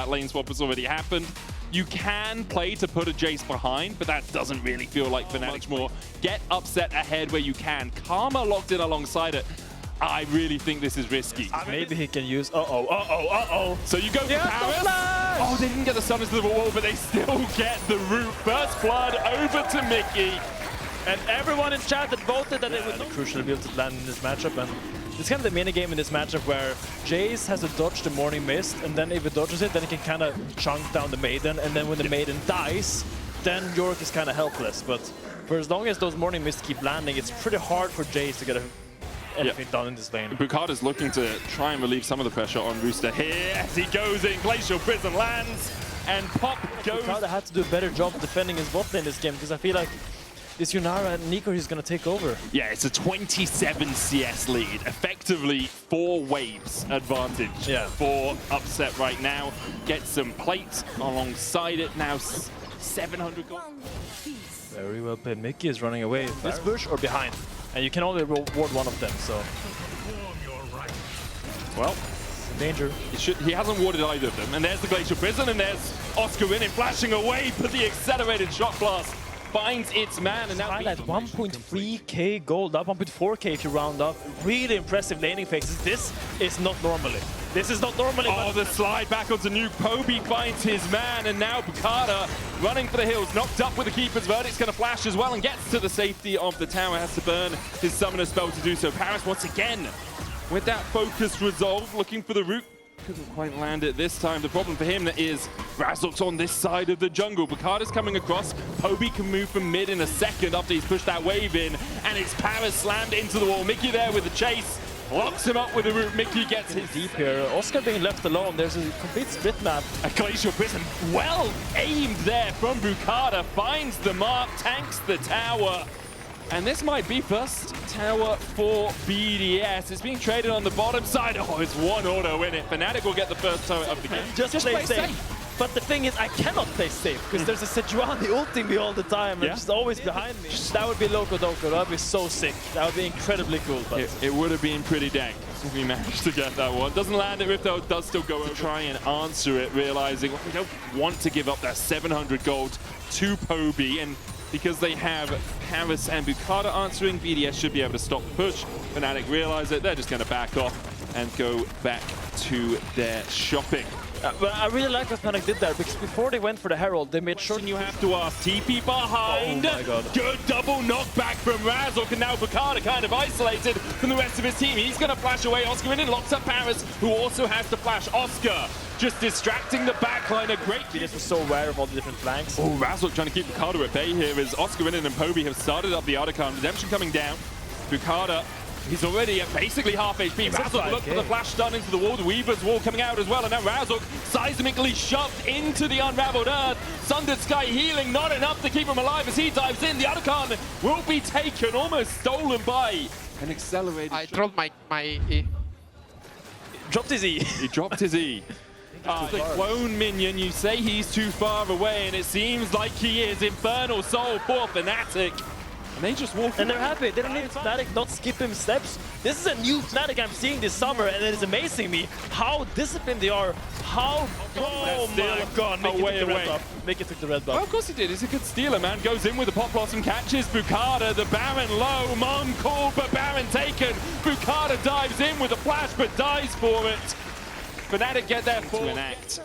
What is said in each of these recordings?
that lane swap has already happened. You can play to put a Jace behind, but that doesn't really feel like Fnatic much more. Get upset ahead where you can. Karma locked in alongside it. I really think this is risky. Maybe he can use uh-oh. So you go for Paris. Oh, they didn't get the stun into the wall, but they still get the root. First blood over to Mickey. And everyone in chat that voted that it was crucial to be able to land in this matchup. And it's kind of the mini game in this matchup where Jace has to dodge the morning mist, and then if he dodges it, then he can kind of chunk down the Maiden, and then when the Maiden dies, then York is kind of helpless. But for as long as those morning mists keep landing, it's pretty hard for Jace to get anything done in this lane. Bukata's looking to try and relieve some of the pressure on Rooster here as he goes in. Glacial Prison lands, and Pop goes. Bukata had to do a better job defending his bot lane this game, because I feel like this Yunara and Nico is going to take over. Yeah, it's a 27 CS lead. Effectively 4 waves advantage for Upset right now. Get some plates alongside it now. 700 gold. Very well played. Mickey is running away. This bush or behind. And you can only reward one of them, so. Well, danger. He hasn't warded either of them. And there's the Glacial Prison, and there's Oscar winning, flashing away, but the accelerated shot blast finds its man, and now highlight 1.3k gold, up 1.4k if you round up. Really impressive laning phases. This is not normally. This is not normally. Oh, the slide back onto Nuke. Poby finds his man, and now Bukata running for the hills, knocked up with the Keeper's Verdict's going to flash as well and gets to the safety of the tower. Has to burn his summoner spell to do so. Paris once again with that focused resolve, looking for the root. Couldn't quite land it this time. The problem for him is Razork's on this side of the jungle. Bukata's coming across. Poby can move from mid in a second after he's pushed that wave in, and it's Paris slammed into the wall. Mickey there with the chase. Locks him up with the root. Mickey gets his deep here. Oscar being left alone. There's a complete split map. A Glacial Prison. Well aimed there from Bukata. Finds the mark, tanks the tower. And this might be first tower for BDS. It's being traded on the bottom side. Oh, it's one auto in it. Fnatic will get the first tower of the game. Just play safe. But the thing is, I cannot play safe because there's a Sejuani ulting me all the time and just always behind me. That would be Loco Doco. That would be so sick. That would be incredibly cool. But it would have been pretty dank if we managed to get that one. Doesn't land it, Rifto does still go over. Try and answer it, realizing we don't want to give up that 700 gold to Poby, and because they have Paris and Bukata answering, BDS should be able to stop the push. Fnatic realize it, they're just going to back off and go back to their shopping. But I really like what Fnatic did there, because before they went for the Herald, they made sure... You have to ask, TP behind. Oh my god. Good double knockback from Razork, and now Bukata kind of isolated from the rest of his team. He's going to flash away. Oscar in, locks up Paris, who also has to flash. Oscar just distracting the backline. A great... BDS was so aware of all the different flanks. Oh, Razork trying to keep Bukata at bay here as Oscar and Poby have started up the Otacon. Redemption coming down. Bukata, he's already at basically half HP. Razork looked for the flash stun into the wall. The Weaver's wall coming out as well. And now Razork seismically shoved into the unraveled earth. Sundered Sky healing, not enough to keep him alive as he dives in. The Otacon will be taken, almost stolen by an accelerated. I dropped my E. Dropped his E. He dropped his E. The clone minion, you say he's too far away, and it seems like he is. Infernal Soul for Fnatic. And they just walk and they're happy. They don't need Fnatic not skip him steps. This is a new Fnatic I'm seeing this summer, and it is amazing me how disciplined they are. How... Oh my god, Make it took the red buff. Well, of course he did. He's a good stealer, man. Goes in with the Pop Blossom, catches Bukata. The Baron low. Mon called, but Baron taken. Bukata dives in with a flash, but dies for it. Fnatic get there to enact.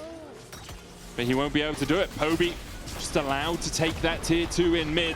But he won't be able to do it. Poby just allowed to take that tier 2 in mid.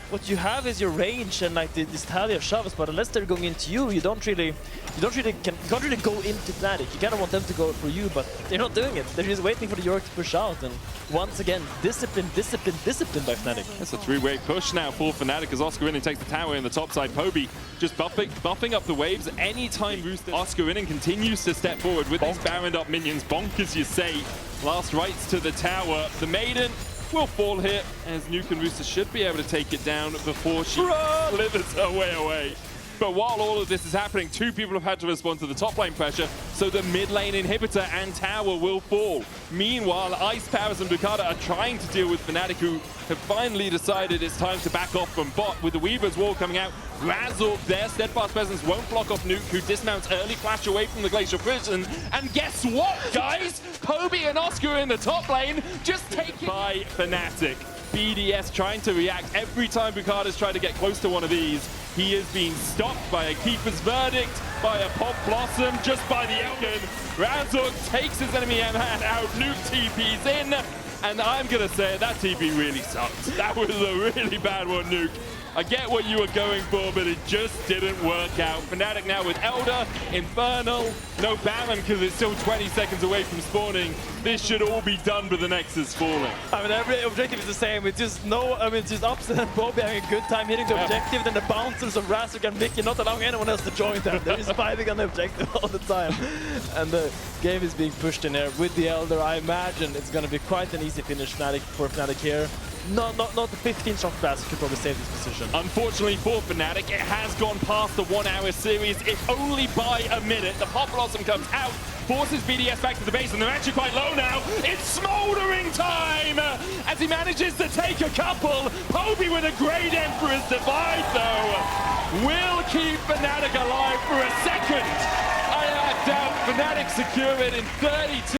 What you have is your range and like this tally of shoves, but unless they're going into you, you can't really go into Fnatic. You kind of want them to go for you, but they're not doing it. They're just waiting for the York to push out, and once again, discipline by Fnatic. That's a 3-way push now for Fnatic as Oscar takes the tower in the top side. Poby just buffing up the waves anytime Rooster. Oscar continues to step forward with these Baroned up minions. Bonk, as you say. Last rites to the tower. The Maiden will fall here, as Nuke and Rooster should be able to take it down before she slithers her way away. But while all of this is happening, 2 people have had to respond to the top lane pressure. so the mid lane inhibitor and tower will fall. Meanwhile, Ice Powers and Bukata are trying to deal with Fnatic, who have finally decided it's time to back off from bot. With the Weaver's Wall coming out, Razork, their steadfast presence won't block off Nuke, who dismounts early, flash away from the Glacial Prison. And guess what, guys? Kobe and Oscar in the top lane, just taken by Fnatic. BDS trying to react every time Bukata's tried to get close to one of these. He is being stopped by a Keeper's Verdict, by a Pop Blossom, just by the Elgin. Razork takes his enemy man out, Nuke TP's in, and I'm gonna say that TP really sucked. That was a really bad one, Nuke. I get what you were going for, but it just didn't work out. Fnatic now with Elder, Infernal, no Baron because it's still 20 seconds away from spawning. This should all be done, but the Nexus falling. I mean, every objective is the same. It's just it's just Upset and Bobby having a good time hitting the objective, then the bouncers of Razork and Vicky not allowing anyone else to join them. They're just fighting on the objective all the time. And the game is being pushed in there with the Elder. I imagine it's going to be quite an easy finish for Fnatic here. Not the 15-shot blast could probably save this position. Unfortunately for Fnatic, it has gone past the 1 hour series, if only by a minute. The Pop Blossom comes out, forces BDS back to the base, and they're actually quite low now. It's smoldering time as he manages to take a couple. Poby with a great Emperor's Divide, though, will keep Fnatic alive for a second. I doubt Fnatic secure it in 32.